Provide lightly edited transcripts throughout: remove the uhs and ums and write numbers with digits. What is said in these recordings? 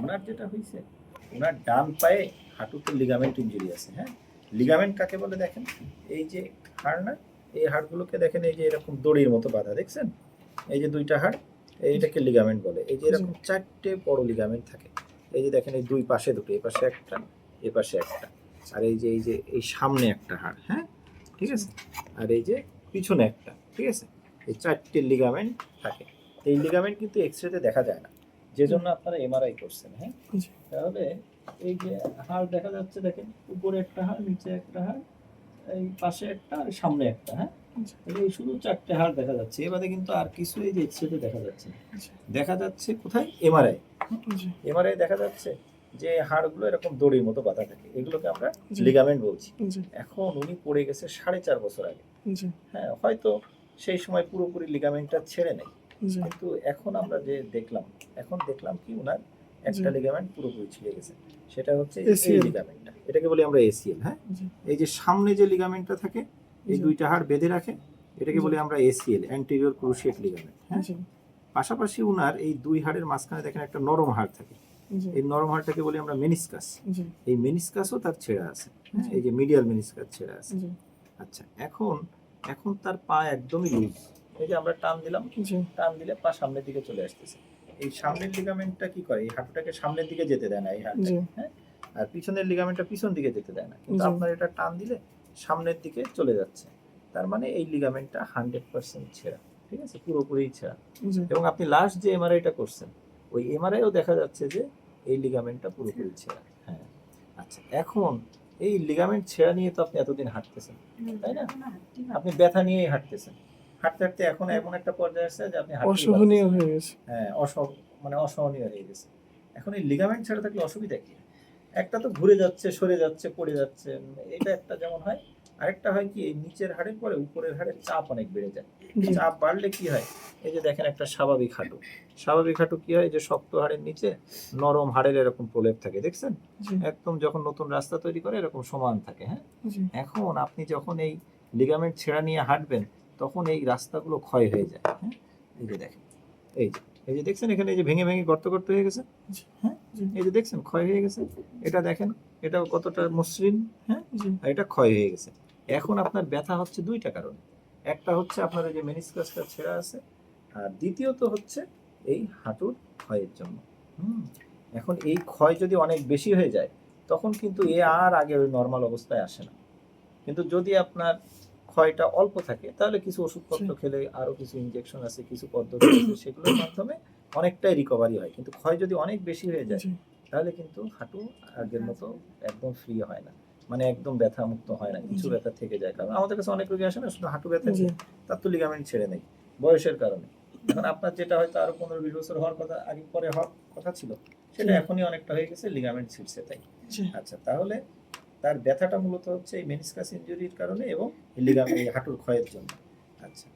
ওনার যেটা হয়েছে, ওনার ডান পায়ে হাঁটুতে লিগামেন্ট ইনজুরি আছে। হ্যাঁ, লিগামেন্ট কাকে বলে দেখেন, এই যে হাড় না, এই হাড়গুলোকে দেখেন এই যে এরকম দড়ির মতো বাঁধা, দেখছেন? এই যে দুইটা হাড়, এইটাকে লিগামেন্ট বলে। এই যে এরকম চারটে বড় লিগামেন্ট থাকে। এই যে দেখেন এই দুই পাশে দুটো, এই পাশে একটা, এই পাশে একটা, আর এই যে এই সামনে একটা হাড়। হ্যাঁ, ঠিক আছে, আর এই যে পিছনে একটা, ঠিক আছে। এই চারটে লিগামেন্ট থাকে। এই লিগামেন্ট কিন্তু এক্সরেতে দেখা যায় না, যে জন্য আপনারা এমআরআই করছেন। হ্যাঁ, তাহলে এই যে হাড় দেখা যাচ্ছে, দেখেন উপরে একটা হাড়, নিচে একটা হাড়, এই পাশে একটা, আর সামনে একটা। হ্যাঁ, এই শুধু চারটে হাড় দেখা যাচ্ছে, এবারে কিন্তু আর কিছু এই যে এক্সরেতে দেখা যাচ্ছে না। দেখা যাচ্ছে কোথায়? এমআরআই। এমআরআই দেখা যাচ্ছে যে হাড়গুলো এরকম দড়ির মতো বাঁধা থাকে, এগুলোকে আমরা লিগামেন্ট বলছি। এখন উনি পড়ে গেছে 4.5 বছর আগে। হ্যাঁ, হয়তো সেই সময় পুরোপুরি লিগামেন্টটা ছেড়ে নেই, কিন্তু এখন আমরা যে দেখলাম, এখন দেখলাম কি ওনার একটা লিগামেন্ট পুরোপুরি ছিঁড়ে গেছে, সেটা হচ্ছে এই লিগামেন্টটা, এটাকে বলি আমরা এসিএল। হ্যাঁ, এই যে সামনে যে লিগামেন্টটা থাকে, এই দুইটা হাড় বেঁধে রাখে, এটাকে বলি আমরা এসিএল, অ্যান্টেরিয়র ক্রুশিয়েট লিগামেন্ট। হ্যাঁ, পাশাপাশি ওনার এই দুই হাড়ের মাঝখানে দেখেন একটা নরম হাড় থাকে, এই নরম হাড়টাকে বলি আমরা মেনিসকাস। এই মেনিসকাসও তার ছেঁড়া আছে। হ্যাঁ, এই যে মিডিয়াল মেনিসকাস ছেঁড়া আছে। আচ্ছা, এখন তার পা একদমই লুজ। এই যে আমরা টান দিলাম, টান দিলে পা সামনের দিকে চলে আসতেছে। এই সামনের লিগামেন্টটা কি করে, এই হাঁটুটাকে সামনের দিকে যেতে দেয় না এই হাঁটুটা। হ্যাঁ, আর পিছনের লিগামেন্টটা পিছন দিকে যেতে দেয় না, কিন্তু আপনার এটা টান দিলে সামনের দিকে চলে যাচ্ছে। তার মানে এই লিগামেন্টটা 100% ছেঁড়া, ঠিক আছে, পুরোপুরি ছেঁড়া। এবং আপনি লাস্ট যে এমআরআইটা করছেন, ওই এমআরআইও দেখা যাচ্ছে যে এই লিগামেন্টটা পুরোপুরি ছেঁড়া। হ্যাঁ, আচ্ছা, এখন এই লিগামেন্ট ছেঁড়া নিয়ে তো আপনি এতদিন হাঁটতেছেন, তাই না? আপনি ব্যথা নিয়েই হাঁটতেছেন, হাঁটতে হাঁটতে এখন এমন একটা পর্যায়ে আসছে যে আপনি অসহনীয় হয়ে গেছে। হ্যাঁ, অসহনীয় হয়ে গেছে। এখন এই লিগামেন্ট ছেঁড়া থাকলে অসুবিধা কি? একটা তো ঘুরে যাচ্ছে, সরে যাচ্ছে, পড়ে যাচ্ছে, এটা একটা যেমন হয়। আরেকটা হয় কি, এই নিচের হাড়ের পরে উপরের হাড়ের চাপ অনেক বেড়ে যায়। চাপ বাড়লে কি হয়, এই যে দেখেন একটা স্বাভাবিক হাঁটু, স্বাভাবিক হাঁটু কি হয়, যে শক্ত হাড়ের নিচে নরম হাড়ের এরকম প্রলেপ থাকে, দেখছেন? একদম যখন নতুন রাস্তা তৈরি করে এরকম সমান থাকে। হ্যাঁ, এখন আপনি যখন এই লিগামেন্ট ছেঁড়া নিয়ে হাঁটবেন, তখন এই রাস্তাগুলো ক্ষয় হয়ে যায়। হ্যাঁ, এই যে দেখেন, এই যে দেখছেন এখানে এই যে ভেঙে ভেঙে গর্ত গর্ত হয়ে গেছে। হ্যাঁ, এই যে দেখছেন ক্ষয় হয়ে গেছে, এটা দেখেন, এটাও কতটা মসৃণ। হ্যাঁ, আর এটা ক্ষয় হয়ে গেছে। এখন আপনার ব্যথা হচ্ছে দুইটা কারণে, একটা হচ্ছে আপনার এই যে মেনিসকাসটা ছেঁড়া আছে, আর দ্বিতীয়ত হচ্ছে এই হাঁটুর ক্ষয়ের জন্য। এখন এই ক্ষয় যদি অনেক বেশি হয়ে যায়, তখন কিন্তু এ আর আগে ওই নর্মাল অবস্থায় আসে না। কিন্তু যদি আপনার ক্ষয়টা অল্প থাকে, তাহলে কিছু ওষুধপত্র খেলে, আরো কিছু ইনজেকশন আছে, কিছু পদ্ধতি আছে, সেগুলোর মাধ্যমে অনেকটাই রিকভারি হয়। কিন্তু ক্ষয় যদি অনেক বেশি হয়ে যায়, তাহলে কিন্তু হাঁটু আগের মতো একদম ফ্রি হয় না, মানে একদম ব্যথা মুক্ত হয় না, কিছু ব্যথা থেকে যায়। কারণ আমাদের কাছে অনেক রোগী আসে না শুধু হাঁটু ব্যথা নিয়ে, তার তো লিগামেন্ট ছেড়ে নেই বয়সের কারণে। এখন আপনার যেটা হয়তো আরো 15-20 বছর হওয়ার কথা, আগে পরে হওয়ার কথা ছিল, সেটা এখনই অনেকটা হয়ে গেছে, লিগামেন্ট ছিঁড়ছে তাই। আচ্ছা, তাহলে তার ব্যথাটা মূলত হচ্ছে এই মেনিসকাস ইনজুরির কারণে এবং লিগামেন্ট, এই হাঁটুর ক্ষয়ের জন্য। আচ্ছা,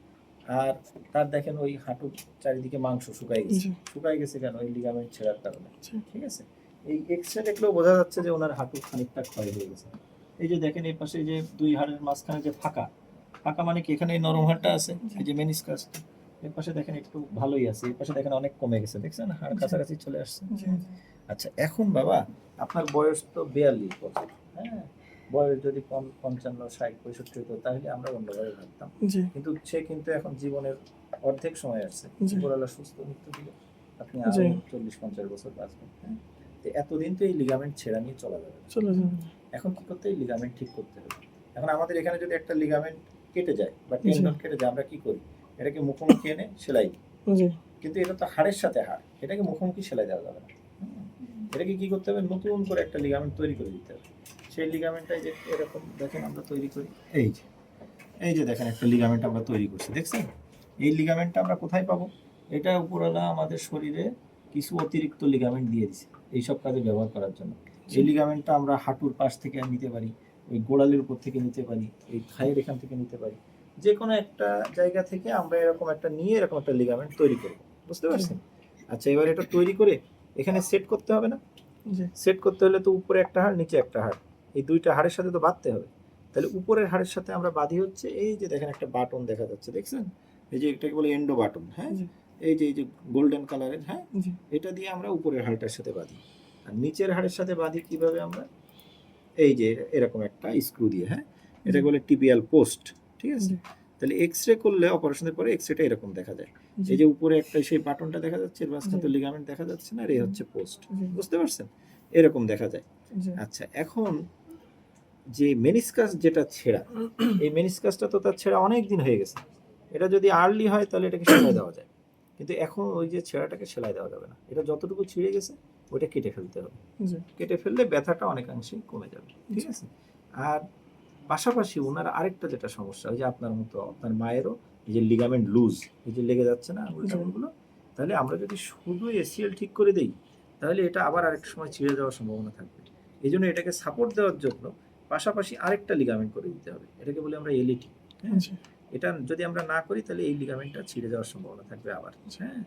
আর তার দেখেন ওই হাঁটুর চারিদিকে মাংস শুকাই গেছে কেন? এই লিগামেন্ট ছেঁড়ার কারণে। ঠিক আছে, এই এক্সরে দেখলেও বোঝা যাচ্ছে যে ওনার হাঁটু খানিকটা ক্ষয় হয়ে গেছে। এই যে দেখেন এই পাশে যে দুই হাড়ের মাঝখানে যে ফাঁকা মানে কি, এখানে এই নরম হাড়টা আছে, এই যে মেনিসকাসটা, এর পাশে দেখেন একটু ভালোই আছে, এর পাশে দেখেন অনেক কমে গেছে, দেখছেন হাড় কাছাকাছি চলে আসছে। আচ্ছা, এখন বাবা আপনার বয়স তো 42 বছর। হ্যাঁ, বয়স যদি 55, 60, 65 হতো, তাহলে আমরা অন্যভাবে ভাবতাম। কিন্তু সে কিন্তু এখন জীবনের অর্ধেক সময় আসছে, উপরওয়ালা সুস্থ মৃত্যু দিলে আপনি আরো 40-50 বছর বাঁচবেন। হ্যাঁ, তো এতদিন তো এই লিগামেন্ট ছেঁড়া নিয়ে চলা যাবে। এখন কি করতে, এই লিগামেন্ট ঠিক করতে হবে। এখন আমাদের এখানে যদি একটা লিগামেন্ট কেটে যায় বা টেন্ডন কেটে যায়, আমরা কি করি, এটাকে মুখোমুখি এনে সেলাই দিই। কিন্তু এটা তো হাড়ের সাথে হাড়, এটাকে মুখোমুখি সেলাই দেওয়া যাবে না। এটাকে কি করতে হবে, নতুন করে একটা লিগামেন্ট তৈরি করে দিতে হবে। সেই লিগামেন্টটা যে এরকম দেখেন আমরা তৈরি করি, এই যে দেখেন একটা লিগামেন্ট আমরা তৈরি করছি, দেখছেন? এই লিগামেন্টটা আমরা কোথায় পাবো? এটা উপরওয়ালা আমাদের শরীরে কিছু অতিরিক্ত লিগামেন্ট দিয়ে দিছে এইসব কাজে ব্যবহার করার জন্য। এই লিগামেন্টটা আমরা হাঁটুর পাশ থেকে নিতে পারি, ওই গোড়ালির উপর থেকে নিতে পারি, এই থাইয়ের এখান থেকে নিতে পারি, যে কোনো একটা জায়গা থেকে আমরা এরকম একটা নিয়ে এরকম একটা লিগামেন্ট তৈরি করব। বুঝতে পারছেন? আচ্ছা, এবার এটা তৈরি করে এখানে সেট করতে হবে না? সেট করতে হলে তো উপরে একটা হাড়, নিচে একটা হাড়, এই দুইটা হাড়ের সাথে তো বাঁধতে হবে। তাহলে উপরের হাড়ের সাথে আমরা বাঁধি হচ্ছে এই যে দেখেন একটা বাটন দেখা যাচ্ছে, দেখছেন? এই যে এটাকে বলে এন্ডো বাটন। হ্যাঁ, এই যে গোল্ডেন কালারের, হ্যাঁ, জি এটা দিয়ে আমরা উপরের হাড়টার সাথে বাঁধি। আর নিচের হাড়ের সাথে বাঁধি কিভাবে আমরা, এই যে এরকম একটা স্ক্রু দিয়ে, হ্যাঁ, এটা বলে টিবিয়াল পোস্ট, ঠিক আছে। জি তাহলে এক্সরে করলে অপারেশনের পরে এক্সরেটা এরকম দেখা যায়। জি এই যে উপরে একটা সেই বাটনটা দেখা যাচ্ছে, এর মাঝখানে তো জি। লিগামেন্ট দেখা যাচ্ছে না, আর এই হচ্ছে পোস্ট, জি বুঝতে পারছেন, এরকম দেখা যায়। জি আচ্ছা, এখন যে মেনিসকাস যেটা ছেঁড়া, এই মেনিসকাসটা তো তার ছেঁড়া অনেক দিন হয়ে গেছে। এটা যদি আর্লি হয় তাহলে এটাকে সেলাই দেওয়া যায়, কিন্তু এখন ওই যে ছেঁড়াটাকে সেলাই দেওয়া যাবে না। এটা যতটুকু ছিঁড়ে গেছে ওইটা কেটে ফেলতে হবে। জি কেটে ফেললে ব্যথাটা অনেকাংশেই কমে যাবে, ঠিক আছে। আর পাশাপাশি ওনার আরেকটা যেটা সমস্যা, ওই যে আপনার মতো আপনার মায়েরও এই যে লিগামেন্ট লুজ, এই যে লেগে যাচ্ছে না আঙুল জি। টাঙুলগুলো, তাহলে আমরা যদি শুধু এসিএল ঠিক করে দেই তাহলে এটা আবার আরেক সময় ছিঁড়ে যাওয়ার সম্ভাবনা থাকবে। এই জন্য এটাকে সাপোর্ট দেওয়ার জন্য পাশাপাশি আরেকটা লিগামেন্ট করে দিতে হবে, এটাকে বলি আমরা এলইটি, হ্যাঁ। জি এটা যদি আমরা না করি তাহলে এই লিগামেন্টটা ছিঁড়ে যাওয়ার সম্ভাবনা থাকবে আবার, হ্যাঁ।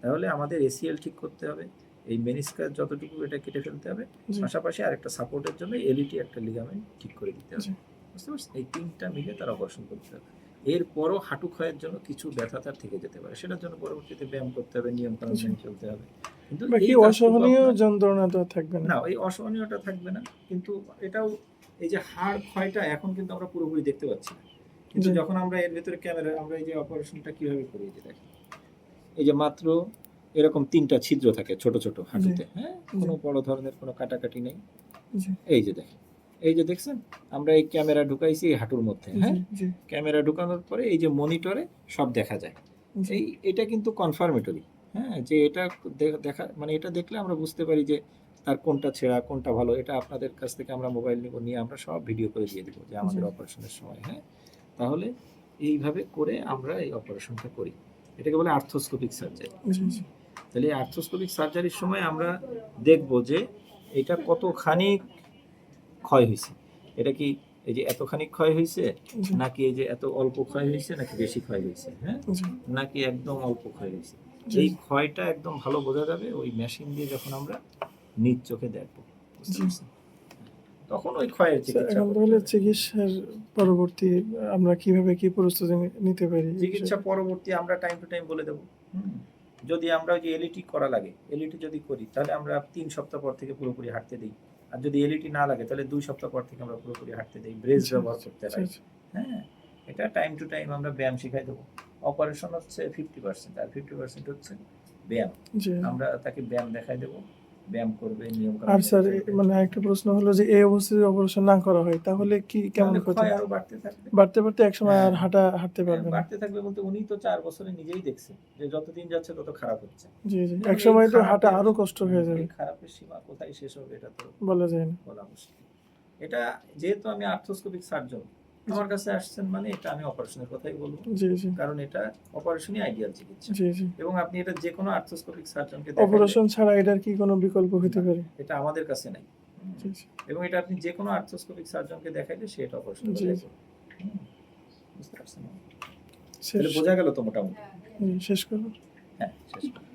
তাহলে আমাদের এসিএল ঠিক করতে হবে, এই মেনিসকাস যতটুকু এটা কেটে ফেলতে হবে, জি পাশাপাশি আরেকটা সাপোর্টের জন্য এলইটি একটা লিগামেন্ট ঠিক করে দিতে হবে, জি বুঝতে পারছেন। এই তিনটা মিলে তার অপারেশন করতে হবে। এরপরও হাঁটু ক্ষয়ের জন্য কিছু ব্যথা তার থেকে যেতে পারে, সেটার জন্য পরবর্তীতে ব্যায়াম করতে হবে, নিয়ম কানুন মেনে চলতে হবে। কিন্তু বাকি এই কাজটুকু অসহনীয় আপনার- যন্ত্রণা তো থাকবে না। না, ওই অসহনীয়টা থাকবে না, কিন্তু এটাও, এই যে হাড় ক্ষয়টা এখন কিন্তু আমরা পুরোপুরি দেখতে পাচ্ছি না, কিন্তু জি যখন আমরা এর ভেতরে ক্যামেরা, আমরা এই যে অপারেশনটা কিভাবে করি, এই যে দেখেন, এই যে মাত্র এরকম 3টা ছিদ্র থাকে ছোট ছোট হাঁটুতে, হ্যাঁ, কোনো বড় ধরনের কোনো কাটাকাটি নেই। জি এই যে দেখেন, এই যে দেখছেন, আমরা এই ক্যামেরা ঢুকাইছি এই হাঁটুর মধ্যে, হ্যাঁ, জি জি ক্যামেরা ঢুকানোর পরে এই যে মনিটরে সব দেখা যায়। জি এটা কিন্তু কনফার্মেটরি, হ্যাঁ, যে এটা দেখা মানে এটা দেখলে আমরা বুঝতে পারি যে তার কোনটা ছেঁড়া কোনটা ভালো। এটা আপনাদের কাছ থেকে আমরা মোবাইল নিয়ে আমরা সব ভিডিও করে দিয়ে দেবো যে আমাদের জি। অপারেশনের সময়, হ্যাঁ। তাহলে এইভাবে করে আমরা এই অপারেশনটা করি, এটাকে বলে আর্থ্রোস্কোপিক সার্জারি। জি জি তাহলে এই আর্থ্রোস্কোপিক সার্জারির সময় আমরা দেখব যে এটা কতখানি ক্ষয় হয়েছে, এটা কি এই যে এতখানি ক্ষয় হয়েছে, জি নাকি এই যে এত অল্প ক্ষয় হয়েছে, নাকি বেশি ক্ষয় হয়েছে, হ্যাঁ, জি নাকি একদম অল্প ক্ষয় হয়েছে। জি এই ক্ষয়টা একদম ভালো বোঝা যাবে ওই মেশিন দিয়ে যখন আমরা নিজ চোখে দেখবো, বুঝতে জি। পারছেন? তখন ওই ক্ষয়ের স্যার, চিকিৎসা এখন করতে তাহলে হবে। চিকিৎসার পরবর্তী আমরা কিভাবে কি প্রস্তুতি নিতে পারি এই চিকিৎসা বিষয়ে? পরবর্তী আমরা টাইম টু টাইম বলে দেবো। যদি আমরা ওই যে এলইটি করা লাগে, এলইটি যদি করি তাহলে আমরা 3 সপ্তাহ পর থেকে পুরোপুরি হাঁটতে দিই। আর যদি এলইটি না লাগে তাহলে 2 সপ্তাহ পর থেকে আমরা পুরোপুরি হাঁটতে দিই, ব্রেস আচ্ছা, ব্যবহার করতে আচ্ছা, হয়, আচ্ছা। হ্যাঁ। এটা টাইম টু টাইম আমরা ব্যায়াম শিখাই দেবো। অপারেশন হচ্ছে 50% আর 50% হচ্ছে ব্যায়াম। জি। আমরা তাকে ব্যায়াম দেখাই দেবো, ব্যায়াম করবে, নিয়ম আর কানুন স্যার মেনে চলবে। মানে একটা প্রশ্ন হলো যে এই অবস্থায় যদি অপারেশন না করা হয় তাহলে কি কেমন তাহলে ক্ষতি? ক্ষয় আরো বাড়তে থাকবে। বাড়তে বাড়তে একসময় আর হ্যাঁ, হাঁটতে পারবে না। বাড়তে থাকবে বলতে উনি তো 4 বছরে নিজেই দেখছেন যে যত দিন যাচ্ছে তত খারাপ হচ্ছে। জি জি এখন এই একসময় তো হাঁটা খারাপের আরো কষ্ট হয়ে যাবে, এই খারাপের সীমা কোথায় শেষ হবে এটা তো বলা যায় না। বলা মুশকিল। এটা যেহেতু আমি আর্থ্রোস্কোপিক সার্জন, আমার কাছে আসছেন মানে এটা আমি অপারেশনের কথাই বলবো, জি জি কারণ এটা অপারেশনই আইডিয়াল চিকিৎসা। জি জি এবং আপনি এটা যে কোনো আর্থ্রোস্কোপিক সার্জনকে দেখাইলে, অপারেশন ছাড়া এটার কি কোনো বিকল্প হতে না, পারে? এটা আমাদের কাছে নাই। জি জি এবং এটা আপনি যে কোনো আর্থ্রোস্কোপিক সার্জনকে দেখাইলে সে এটা অপারেশনের জি কথাই জি বলবে। হুম, বুঝতে পারছেন? শেষ তাহলে বোঝা গেল তো মোটামুটি। জি, শেষ করুন। হ্যাঁ, শেষ করি।